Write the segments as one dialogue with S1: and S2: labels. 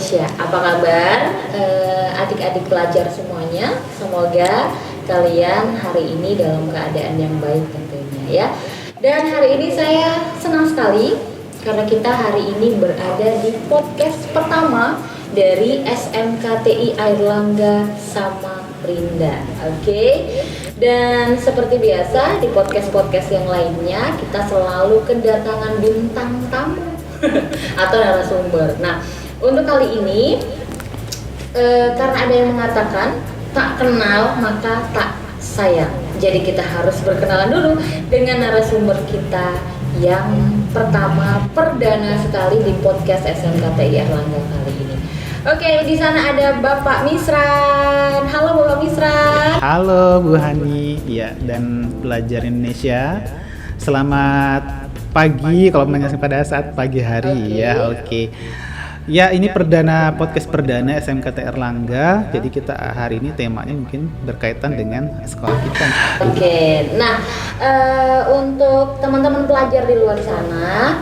S1: Indonesia. Apa kabar adik-adik pelajar semuanya? Semoga kalian hari ini dalam keadaan yang baik tentunya ya. Dan hari ini saya senang sekali karena kita hari ini berada di podcast pertama dari SMKTI Airlangga Samarinda. Oke. Dan seperti biasa di podcast-podcast yang lainnya kita selalu kedatangan bintang tamu atau narasumber. Nah, untuk kali ini karena ada yang mengatakan tak kenal maka tak sayang. Jadi kita harus berkenalan dulu dengan narasumber kita yang pertama perdana sekali di podcast SMKTI Airlangga kali ini. Oke, di sana ada Bapak Misran. Halo Bapak Misran.
S2: Halo Bu Hani, ya, dan pelajar Indonesia. Selamat pagi kalau menyaksikan pada saat pagi hari. Oke. Ya, ini podcast perdana SMKT Airlangga. Jadi kita hari ini temanya mungkin berkaitan dengan sekolah kita.
S1: Oke. Nah, untuk teman-teman pelajar di luar sana,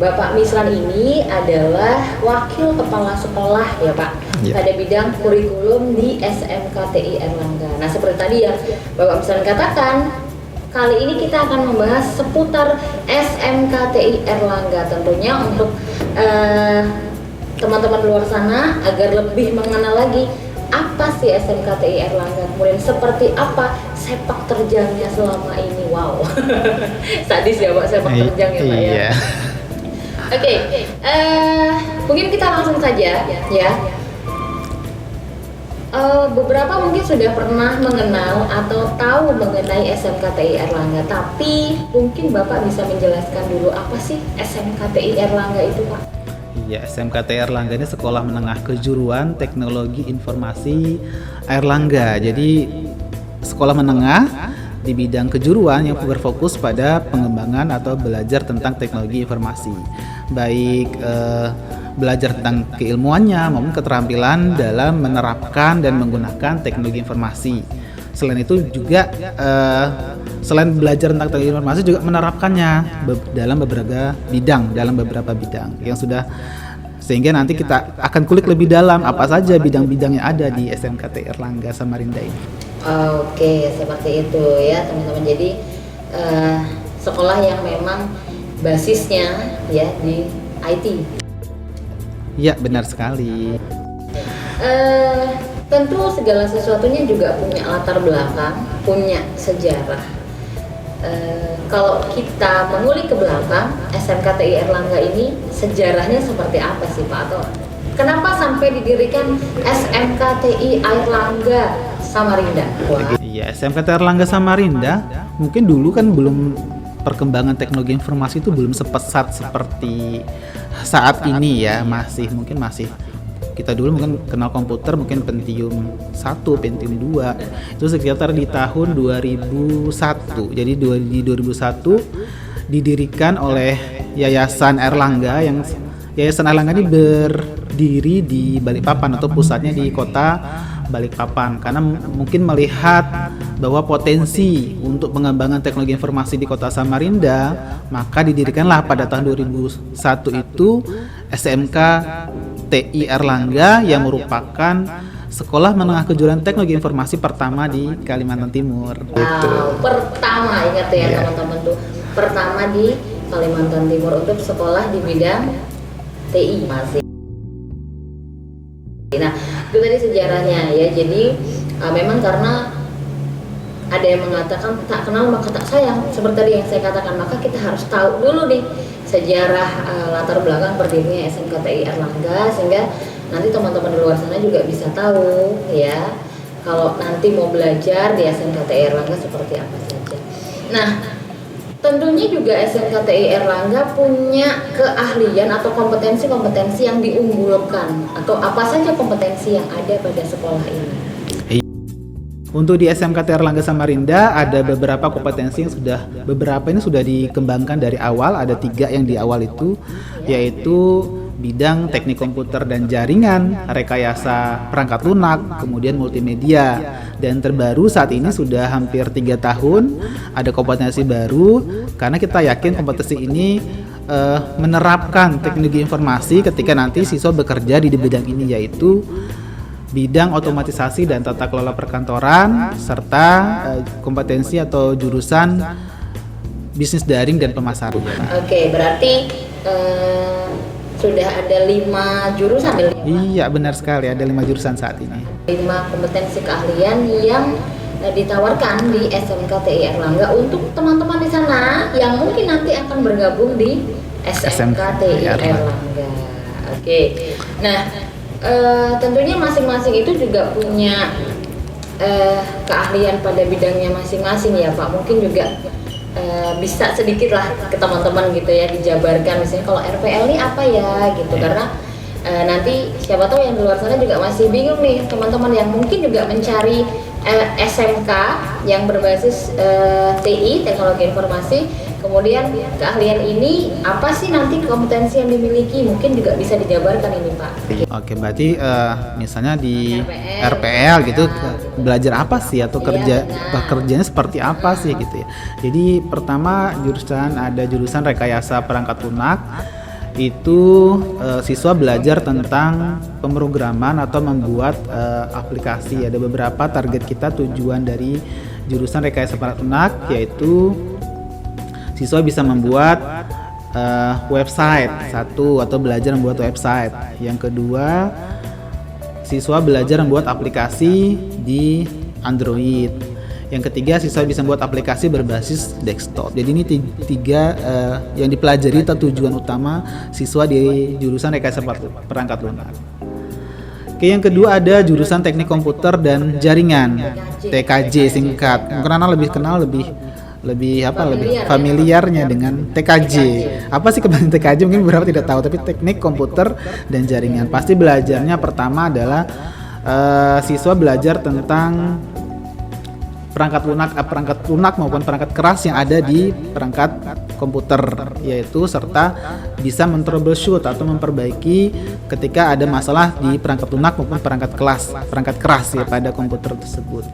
S1: Bapak Misran ini adalah wakil kepala sekolah ya Pak, pada bidang kurikulum di SMKTI Airlangga. Nah, seperti tadi yang Bapak Misran katakan, kali ini kita akan membahas seputar SMKTI Airlangga, tentunya untuk teman-teman luar sana agar lebih mengenal lagi apa sih SMKTI Airlangga, kemudian seperti apa sepak terjangnya selama ini. Wow, sadis ya Pak sepak terjang ya Pak ya. Oke, mungkin kita langsung saja ya. Beberapa mungkin sudah pernah mengenal atau tahu mengenai SMKTI Airlangga, tapi mungkin Bapak bisa menjelaskan dulu apa sih SMKTI Airlangga itu Pak?
S2: Iya, SMKTI Airlangga ini Sekolah Menengah Kejuruan Teknologi Informasi Airlangga. Jadi sekolah menengah di bidang kejuruan yang berfokus pada pengembangan atau belajar tentang teknologi informasi, baik belajar tentang keilmuannya maupun keterampilan dalam menerapkan dan menggunakan teknologi informasi. Selain itu juga selain belajar tentang teknologi informasi juga menerapkannya dalam beberapa bidang yang sudah, sehingga nanti kita akan kulik lebih dalam apa saja bidang-bidang yang ada di SMKTI Airlangga Samarinda ini.
S1: Oke, seperti itu ya teman-teman. Jadi sekolah yang memang basisnya ya di IT.
S2: Ya, benar sekali.
S1: Tentu segala sesuatunya juga punya latar belakang, punya sejarah. Kalau kita mengulik ke belakang, SMKTI Airlangga ini sejarahnya seperti apa sih Pak? Atau kenapa sampai didirikan SMKTI Airlangga Samarinda?
S2: Iya, SMKTI Airlangga Samarinda mungkin dulu kan belum, perkembangan teknologi informasi itu belum sepesat seperti saat ini ya, masih kita dulu mungkin kenal komputer mungkin Pentium 1, Pentium 2 itu sekitar di tahun 2001. Jadi di 2001 didirikan oleh Yayasan Airlangga, yang Yayasan Airlangga ini berdiri di Balikpapan atau pusatnya di kota Balikpapan, karena mungkin melihat bahwa potensi untuk pengembangan teknologi informasi di kota Samarinda, maka didirikanlah pada tahun 2001 itu SMKTI Airlangga yang merupakan sekolah menengah kejuruan teknologi informasi pertama di Kalimantan Timur.
S1: Wow, pertama, ingat ya teman-teman tuh, pertama di Kalimantan Timur untuk sekolah di bidang TI masih. Nah, itu tadi sejarahnya ya. Jadi memang karena ada yang mengatakan tak kenal maka tak sayang, seperti tadi yang saya katakan, maka kita harus tahu dulu nih sejarah latar belakang berdirinya SMKTI Airlangga, sehingga nanti teman-teman di luar sana juga bisa tahu ya kalau nanti mau belajar di SMKTI Airlangga seperti apa saja. Nah, tentunya juga SMKTI Airlangga punya keahlian atau kompetensi-kompetensi yang diunggulkan, atau apa saja kompetensi yang ada pada sekolah ini.
S2: Untuk di SMKTI Airlangga Samarinda ada beberapa kompetensi yang beberapa ini sudah dikembangkan dari awal. Ada 3 yang di awal itu, yaitu bidang teknik komputer dan jaringan, rekayasa perangkat lunak, kemudian multimedia. Dan terbaru saat ini sudah hampir 3 tahun ada kompetensi baru, karena kita yakin kompetensi ini menerapkan teknologi informasi ketika nanti siswa bekerja di bidang ini, yaitu bidang otomatisasi dan tata kelola perkantoran, serta kompetensi atau jurusan bisnis daring dan pemasaran.
S1: Oke, berarti sudah ada 5 jurusan.
S2: Iya, benar sekali, ada 5 jurusan saat ini.
S1: 5 kompetensi keahlian yang ditawarkan di SMKTI Erlangga untuk teman-teman di sana yang mungkin nanti akan bergabung di SMKTI Erlangga. Oke. Nah, tentunya masing-masing itu juga punya keahlian pada bidangnya masing-masing ya Pak. Mungkin juga bisa sedikit lah ke teman-teman gitu ya dijabarkan, misalnya kalau RPL ini apa ya gitu, karena nanti siapa tahu yang di luar sana juga masih bingung nih teman-teman yang mungkin juga mencari SMK yang berbasis TI, teknologi informasi, kemudian keahlian ini apa sih nanti kompetensi yang dimiliki, mungkin juga bisa dijabarkan ini Pak.
S2: Oke, berarti misalnya di RPL gitu belajar apa sih atau pekerjaannya seperti apa sih gitu ya. Jadi pertama ada jurusan rekayasa perangkat lunak. Itu siswa belajar tentang pemrograman atau membuat aplikasi. Ada beberapa target kita, tujuan dari jurusan rekayasa perangkat lunak, yaitu siswa bisa membuat website satu atau belajar membuat website. Yang kedua, siswa belajar membuat aplikasi di Android. Yang ketiga, siswa bisa membuat aplikasi berbasis desktop. Jadi ini tiga yang dipelajari atau tujuan utama siswa di jurusan rekayasa perangkat lunak. Oke, yang kedua ada jurusan teknik komputer dan jaringan, TKJ singkat. Mungkin anak lebih kenal lebih familiarnya dengan TKJ. Apa sih kebanyakan TKJ? Mungkin beberapa tidak tahu, tapi teknik komputer dan jaringan. Pasti belajarnya pertama adalah siswa belajar tentang perangkat lunak maupun perangkat keras yang ada di perangkat komputer, yaitu serta bisa men-troubleshoot atau memperbaiki ketika ada masalah di perangkat lunak maupun perangkat keras ya pada komputer tersebut.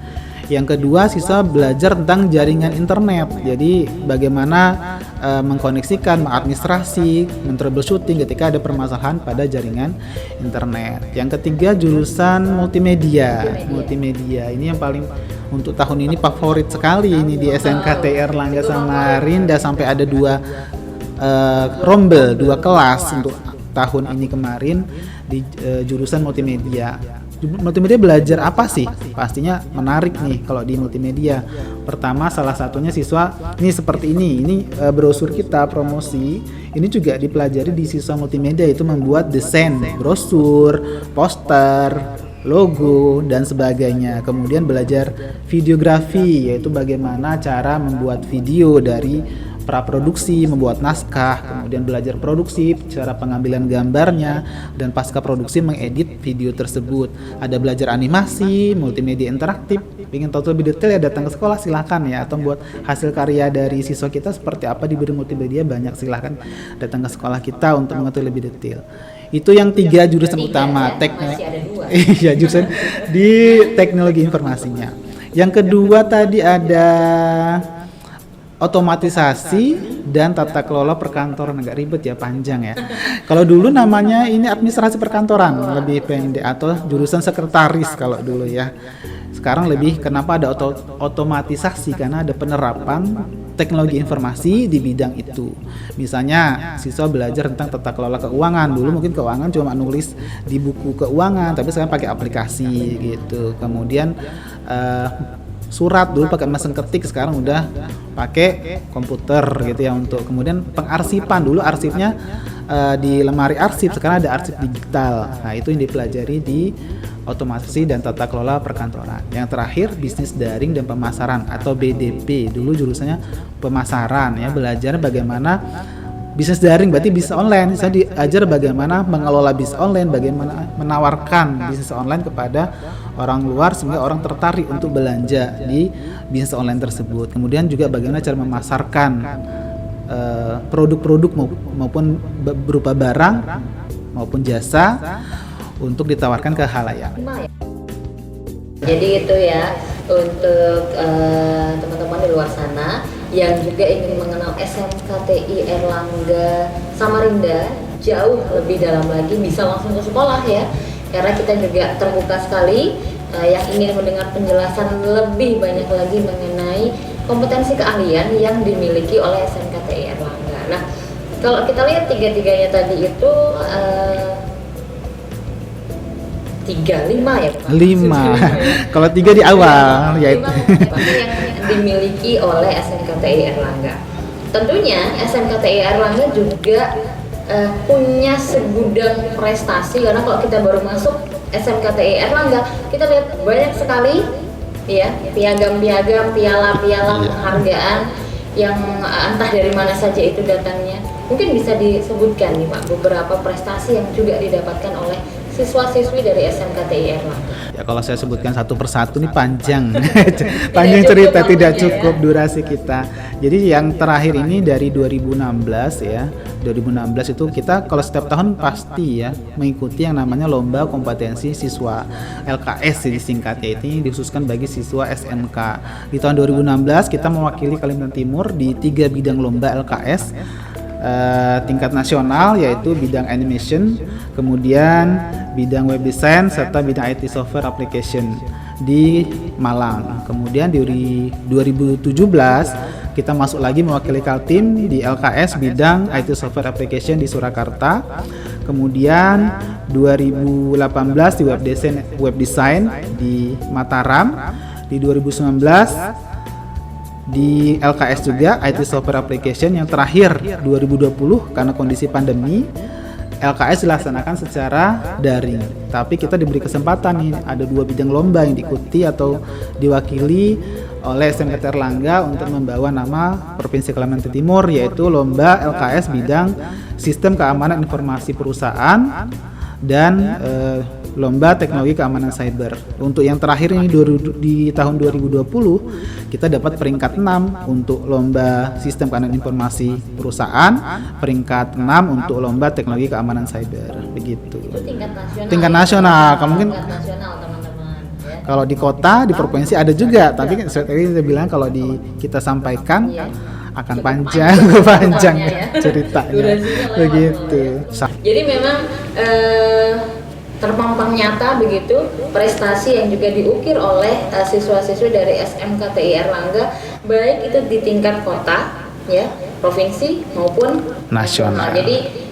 S2: Yang kedua, siswa belajar tentang jaringan internet. Jadi bagaimana mengkoneksikan, mengadministrasi, men-troubleshooting ketika ada permasalahan pada jaringan internet. Yang ketiga, jurusan multimedia. Multimedia ini yang paling untuk tahun ini favorit sekali ini di SMKTI Erlangga Samarinda, sampai ada 2 rombel, 2 kelas untuk tahun ini kemarin di jurusan multimedia. Multimedia belajar apa sih? Pastinya menarik nih kalau di multimedia. Pertama, salah satunya siswa ini seperti ini brosur kita promosi. Ini juga dipelajari di siswa multimedia, itu membuat desain brosur, poster, logo dan sebagainya. Kemudian belajar videografi, yaitu bagaimana cara membuat video dari praproduksi, membuat naskah, kemudian belajar produksi, cara pengambilan gambarnya, dan pasca produksi mengedit video tersebut. Ada belajar animasi, multimedia interaktif. Ingin tahu lebih detail ya datang ke sekolah silahkan ya, atau buat hasil karya dari siswa kita seperti apa di bidang multimedia banyak, silahkan datang ke sekolah kita untuk mengetahui lebih detail. Itu yang 3 jurusan utama, iya, jurusan di teknologi informasinya. Yang kedua tadi ada otomatisasi dan tata kelola perkantoran. Agak ribet ya, panjang ya. Kalau dulu namanya ini administrasi perkantoran, lebih pendek, atau jurusan sekretaris kalau dulu ya. Sekarang lebih, kenapa ada otomatisasi? Karena ada penerapan teknologi informasi di bidang itu. Misalnya siswa belajar tentang tata kelola keuangan. Dulu mungkin keuangan cuma nulis di buku keuangan, tapi sekarang pakai aplikasi gitu. Kemudian surat dulu pakai mesin ketik, sekarang udah pakai komputer gitu ya. Untuk kemudian pengarsipan, dulu arsipnya di lemari arsip, sekarang ada arsip digital. Nah, itu yang dipelajari di otomatisasi dan tata kelola perkantoran. Yang terakhir, bisnis daring dan pemasaran atau BDP. Dulu jurusannya pemasaran ya, belajar bagaimana bisnis daring, berarti bisnis online. Saya diajar bagaimana mengelola bisnis online, bagaimana menawarkan bisnis online kepada orang luar sehingga orang tertarik untuk belanja di bisnis online tersebut. Kemudian juga bagaimana cara memasarkan produk-produk maupun berupa barang maupun jasa untuk ditawarkan ke khalayak.
S1: Jadi itu ya, untuk teman-teman di luar sana yang juga ingin mengenal SMKTI Airlangga Samarinda jauh lebih dalam lagi, bisa langsung ke sekolah ya, karena kita juga terbuka sekali yang ingin mendengar penjelasan lebih banyak lagi mengenai kompetensi keahlian yang dimiliki oleh SMKTI Airlangga. Nah, kalau kita lihat tiga-tiganya tadi itu 5 ya Pak?
S2: 5. Kalau 3 di awal, yaitu
S1: 5 yang dimiliki oleh SMKTI Airlangga. Tentunya SMKTI Airlangga juga punya segudang prestasi, karena kalau kita baru masuk SMKTI Airlangga, kita lihat banyak sekali ya piagam-piagam, piala-piala penghargaan yang entah dari mana saja itu datangnya. Mungkin bisa disebutkan nih Pak beberapa prestasi yang juga didapatkan oleh siswa-siswi dari SMKTI Airlangga.
S2: ya kalau saya sebutkan satu persatu nih panjang. Panjang cerita, tidak cukup durasi kita. Jadi yang terakhir ini dari 2016 ya. 2016 itu kita kalau setiap tahun pasti ya mengikuti yang namanya lomba kompetensi siswa LKS disingkatnya, ini dikhususkan bagi siswa SMK. Di tahun 2016 kita mewakili Kalimantan Timur di 3 bidang lomba LKS tingkat nasional, yaitu bidang animation, kemudian bidang web design serta bidang IT software application di Malang. Kemudian di 2017 kita masuk lagi mewakili Kaltim di LKS bidang IT software application di Surakarta. Kemudian 2018 di web design di Mataram. Di 2019 di LKS juga IT software application. Yang terakhir 2020 karena kondisi pandemi LKS dilaksanakan secara daring, tapi kita diberi kesempatan nih, ada 2 bidang lomba yang diikuti atau diwakili oleh SMKTI Airlangga untuk membawa nama Provinsi Kalimantan Timur, yaitu lomba LKS bidang Sistem Keamanan Informasi Perusahaan dan lomba teknologi keamanan cyber. Untuk yang terakhir ini di tahun 2020 kita dapat peringkat 6 untuk lomba sistem keamanan informasi perusahaan, peringkat 6 untuk lomba teknologi keamanan cyber. Begitu.
S1: Itu tingkat nasional.
S2: Tingkat nasional. Mungkin
S1: tingkat nasional teman-teman ya.
S2: Kalau di kota, di provinsi ada juga, tapi tadi saya bilang kalau kita sampaikan akan panjang ceritanya. Begitu.
S1: Jadi memang terpampang nyata begitu prestasi yang juga diukir oleh siswa-siswi dari SMKTI Airlangga, baik itu di tingkat kota ya, provinsi maupun nasional. Jadi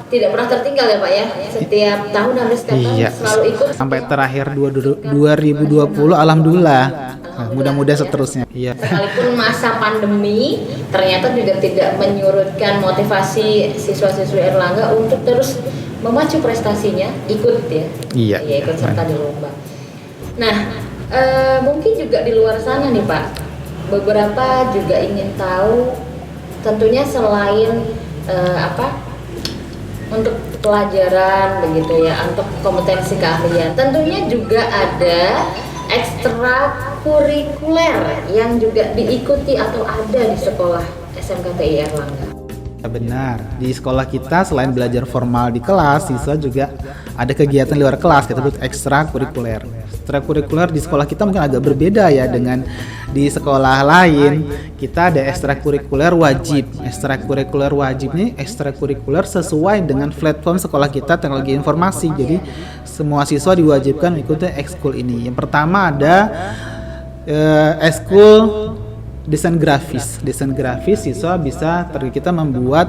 S1: tidak pernah tertinggal ya Pak ya, setiap tahun harus selalu ikut
S2: sampai terakhir 2020. Alhamdulillah. Mudah-mudahan seterusnya. Iya.
S1: Sekalipun masa pandemi ternyata juga tidak menyurutkan motivasi siswa-siswi Airlangga untuk terus memacu prestasinya, ikut ya.
S2: Iya.
S1: Ikut serta di lomba. Nah, mungkin juga di luar sana nih Pak, beberapa juga ingin tahu, tentunya selain untuk pelajaran begitu ya, untuk kompetensi keahlian, tentunya juga ada ekstrakurikuler yang juga diikuti atau ada di sekolah SMKTI Airlangga.
S2: Benar, di sekolah kita selain belajar formal di kelas, siswa juga ada kegiatan di luar kelas, kita sebut ekstrakurikuler. Ekstrakurikuler di sekolah kita mungkin agak berbeda ya dengan di sekolah lain. Kita ada ekstrakurikuler wajib. Ekstrakurikuler wajib ini ekstrakurikuler sesuai dengan platform sekolah kita teknologi informasi. Jadi semua siswa diwajibkan mengikuti ekskul ini. Yang pertama ada ekskul desain grafis. Desain grafis siswa bisa kita membuat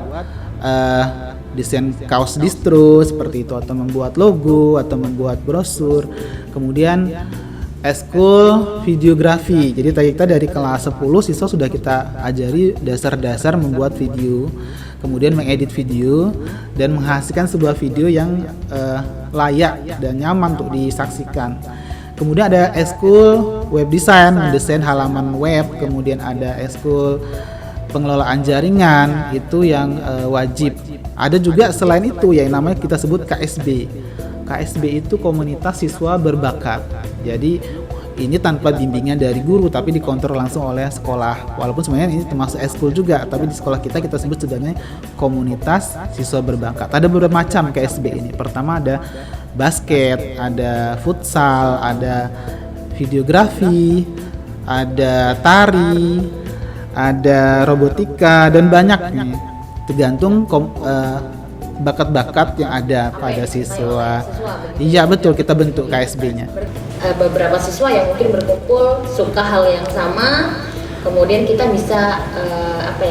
S2: desain kaos distro seperti itu, atau membuat logo, atau membuat brosur. Kemudian ekskul videografi. Jadi tadi kita dari kelas 10 siswa sudah kita ajari dasar-dasar membuat video, kemudian mengedit video dan menghasilkan sebuah video yang layak dan nyaman untuk disaksikan. Kemudian ada ekskul web design, mendesain halaman web. Kemudian ada ekskul pengelolaan jaringan, itu yang wajib. Ada juga selain itu yang namanya kita sebut KSB. KSB itu komunitas siswa berbakat. Jadi ini tanpa bimbingan dari guru, tapi dikontrol langsung oleh sekolah. Walaupun sebenarnya ini termasuk ekskul juga, tapi di sekolah kita sebut sebenarnya komunitas siswa berbakat. Ada beberapa macam KSB ini. Pertama ada basket, ada futsal, ada videografi, ada tari, ada robotika dan banyak nih. Tergantung bakat-bakat yang ada pada siswa. Iya betul, kita bentuk KSB-nya.
S1: Beberapa siswa yang mungkin berkumpul suka hal yang sama, kemudian kita bisa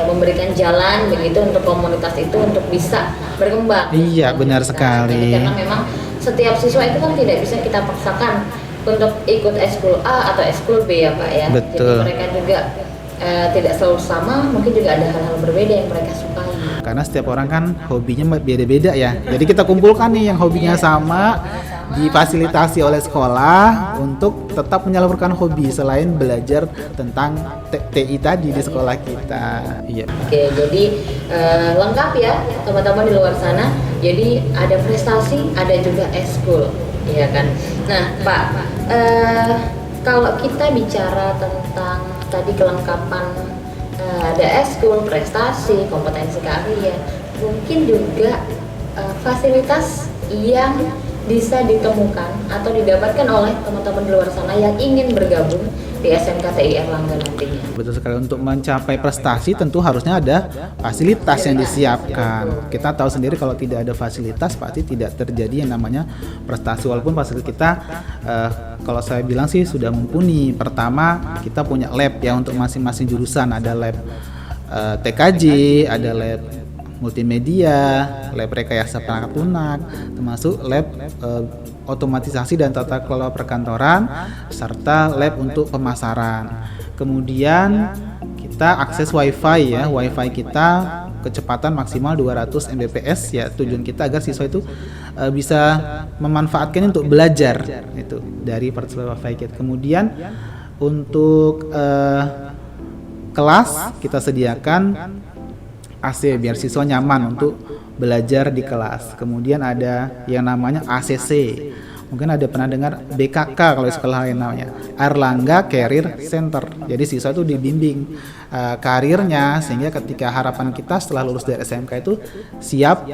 S1: memberikan jalan begitu untuk komunitas itu untuk bisa berkembang.
S2: Iya benar sekali.
S1: Karena memang setiap siswa itu kan tidak bisa kita paksakan untuk ikut eskul A atau eskul B ya Pak ya.
S2: Betul.
S1: Jadi mereka juga tidak selalu sama, mungkin juga ada hal-hal berbeda yang mereka sukai.
S2: Karena setiap orang kan hobinya beda-beda ya. Jadi kita kumpulkan nih yang hobinya sama, difasilitasi oleh sekolah untuk tetap menyalurkan hobi selain belajar tentang TI tadi di sekolah kita. Iya.
S1: Oke, jadi lengkap ya teman-teman di luar sana. Jadi ada prestasi, ada juga eskul, ya kan. Nah, Pak, kalau kita bicara tentang tadi kelengkapan, ada eskul, prestasi, kompetensi keahlian, mungkin juga fasilitas yang bisa ditemukan atau didapatkan oleh teman-teman di luar sana yang ingin bergabung di SMKTI Erlangga nantinya.
S2: Betul sekali, untuk mencapai prestasi tentu harusnya ada fasilitas yang disiapkan. Kita tahu sendiri kalau tidak ada fasilitas pasti tidak terjadi yang namanya prestasi, walaupun fasilitas kita kalau saya bilang sih sudah mumpuni. Pertama, kita punya lab ya untuk masing-masing jurusan, ada lab TKJ, ada lab multimedia, lab rekayasa perangkat lunak, termasuk lab otomatisasi dan tata kelola perkantoran, serta lab untuk pemasaran. Kemudian kita akses wifi ya, wifi kita kecepatan maksimal 200 Mbps ya. Tujuan kita agar siswa itu bisa memanfaatkan untuk belajar itu dari pertemuan wifi kita. Kemudian untuk kelas kita sediakan AC biar siswa nyaman untuk belajar di kelas. Kemudian ada yang namanya ACC. Mungkin ada pernah dengar BKK kalau di sekolah lain namanya, Erlangga Career Center. Jadi siswa itu dibimbing karirnya sehingga ketika harapan kita setelah lulus dari SMK itu siap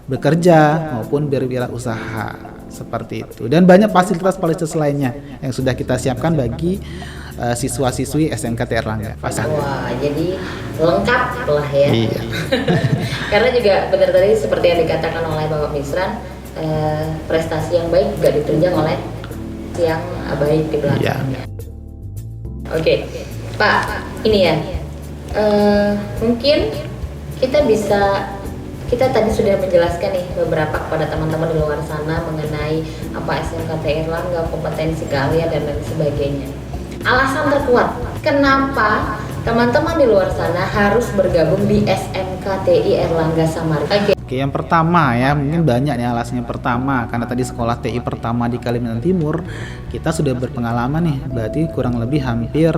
S2: bekerja maupun berwirausaha seperti itu. Dan banyak fasilitas-fasilitas lainnya yang sudah kita siapkan bagi siswa-siswi SMKTI Erlangga.
S1: Wah, jadi lengkap lah ya.
S2: Iya.
S1: Karena juga benar tadi seperti yang dikatakan oleh Bapak Misran, prestasi yang baik juga ditunjang oleh yang baik di belakang.
S2: Iya.
S1: Oke, Pak, ini ya, mungkin kita tadi sudah menjelaskan nih beberapa kepada teman-teman di luar sana mengenai apa SMKTI Erlangga, kompetensi keahlian dan lain sebagainya. Alasan terkuat kenapa teman-teman di luar sana harus bergabung di SMKTI Erlangga Samarinda.
S2: Oke, yang pertama ya, mungkin banyak nih alasannya. Pertama, karena tadi sekolah TI pertama di Kalimantan Timur, kita sudah berpengalaman nih, berarti kurang lebih hampir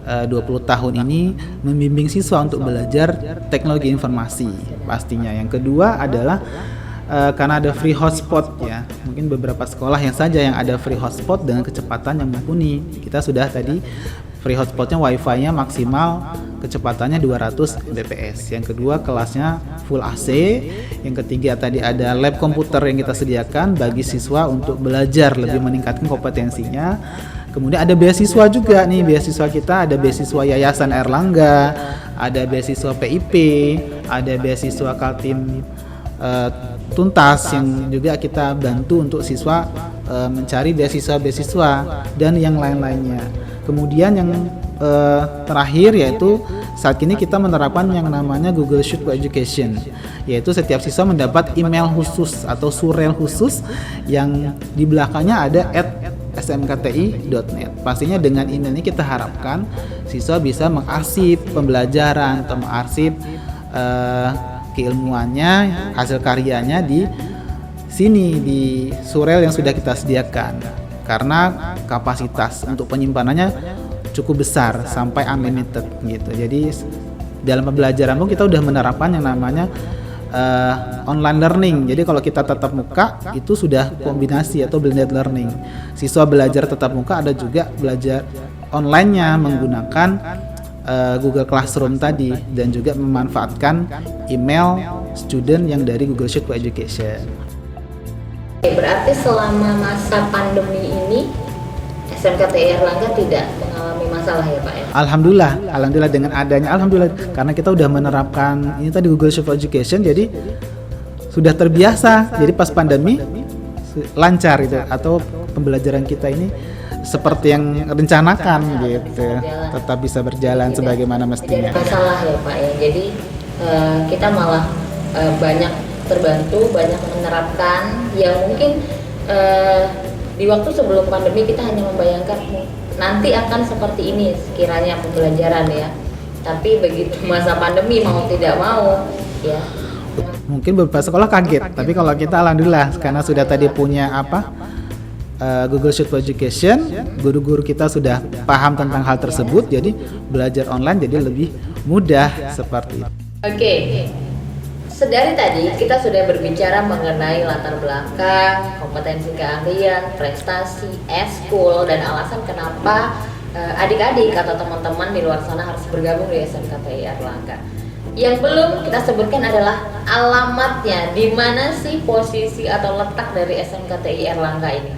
S2: 20 tahun ini membimbing siswa untuk belajar teknologi informasi pastinya. Yang kedua adalah karena ada free hotspot ya, mungkin beberapa sekolah yang saja yang ada free hotspot dengan kecepatan yang mumpuni. Kita sudah tadi free hotspotnya wifi-nya maksimal kecepatannya 200 Mbps. Yang kedua kelasnya full AC. Yang ketiga tadi ada lab komputer yang kita sediakan bagi siswa untuk belajar lebih meningkatkan kompetensinya. Kemudian ada beasiswa juga nih, beasiswa kita ada beasiswa Yayasan Erlangga, ada beasiswa PIP, ada beasiswa Kaltim Tuntas yang juga kita bantu untuk siswa mencari beasiswa-beasiswa dan yang lain-lainnya. Kemudian yang terakhir yaitu saat ini kita menerapkan yang namanya Google Sheet for Education, yaitu setiap siswa mendapat email khusus atau surel khusus yang di belakangnya ada @smkti.net. Pastinya dengan email ini kita harapkan siswa bisa mengarsip pembelajaran atau mengarsip keilmuannya, hasil karyanya di sini di surel yang sudah kita sediakan. Karena kapasitas untuk penyimpanannya cukup besar sampai unlimited gitu. Jadi dalam pembelajaran pun kita udah menerapkan yang namanya online learning. Jadi kalau kita tatap muka itu sudah kombinasi atau blended learning. Siswa belajar tatap muka, ada juga belajar online-nya menggunakan Google Classroom tadi dan juga memanfaatkan email student yang dari Google Sheet for Education.
S1: Berarti selama masa pandemi ini SMKTI Erlangga tidak mengalami masalah ya Pak ya?
S2: Alhamdulillah dengan adanya karena kita udah menerapkan ini tadi Google Shift Education, jadi sudah terbiasa. Jadi pas pandemi lancar itu, atau pembelajaran kita ini seperti yang rencanakan gitu, tetap bisa berjalan sebagaimana mestinya.
S1: Tidak ada masalah ya Pak ya. Jadi kita malah banyak terbantu, banyak menerapkan yang mungkin di waktu sebelum pandemi kita hanya membayangkan nanti akan seperti ini sekiranya pembelajaran ya. Tapi begitu masa pandemi mau tidak mau ya.
S2: Mungkin beberapa sekolah kaget, tapi kalau kita alhamdulillah karena sudah tadi punya Google Sheet for Education, guru-guru kita sudah paham tentang hal tersebut, jadi belajar online jadi lebih mudah seperti itu.
S1: Oke. Sedari tadi kita sudah berbicara mengenai latar belakang, kompetensi keahlian, prestasi, eskul, dan alasan kenapa adik-adik atau teman-teman di luar sana harus bergabung di SMKTI Erlangga. Yang belum kita sebutkan adalah alamatnya, di mana sih posisi atau letak dari SMKTI Erlangga ini?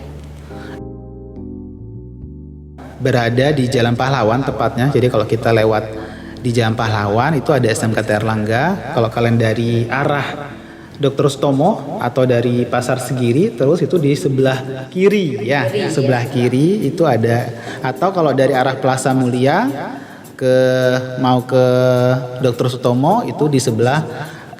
S2: Berada di Jalan Pahlawan tepatnya. Jadi kalau kita lewat di Jalan Pahlawan itu ada SMKTI Erlangga. Kalau kalian dari arah Dr. Sutomo atau dari Pasar Segiri, terus itu di sebelah kiri ya, sebelah kiri itu ada. Atau kalau dari arah Plaza Mulia mau ke Dr. Sutomo itu di sebelah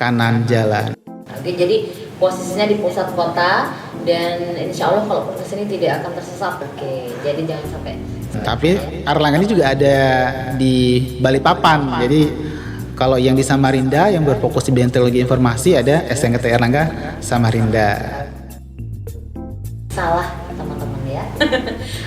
S2: kanan jalan.
S1: Oke, jadi posisinya di pusat kota dan insya Allah kalau kesini tidak akan tersesat. Oke, jadi jangan sampai.
S2: Tapi Erlangga ini juga ada di Balikpapan. Jadi kalau yang di Samarinda yang berfokus di bidang teknologi informasi ada SMKTI Erlangga Samarinda.
S1: Salah teman-teman ya.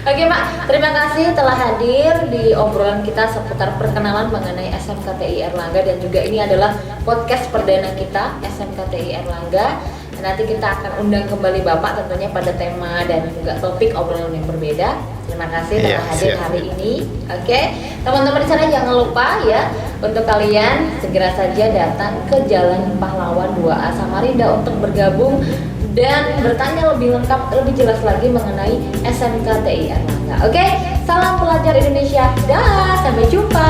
S1: Oke Pak, terima kasih telah hadir di obrolan kita seputar perkenalan mengenai SMKTI Erlangga, dan juga ini adalah podcast perdana kita SMKTI Erlangga. Nanti kita akan undang kembali Bapak tentunya pada tema dan juga topik obrolan yang berbeda. Terima kasih telah hadir hari ini. Oke, teman-teman di sana jangan lupa ya untuk kalian segera saja datang ke Jalan Pahlawan 2A Samarinda untuk bergabung dan bertanya lebih lengkap, lebih jelas lagi mengenai SMKTI Erlangga. Oke, salam pelajar Indonesia. Dah, sampai jumpa.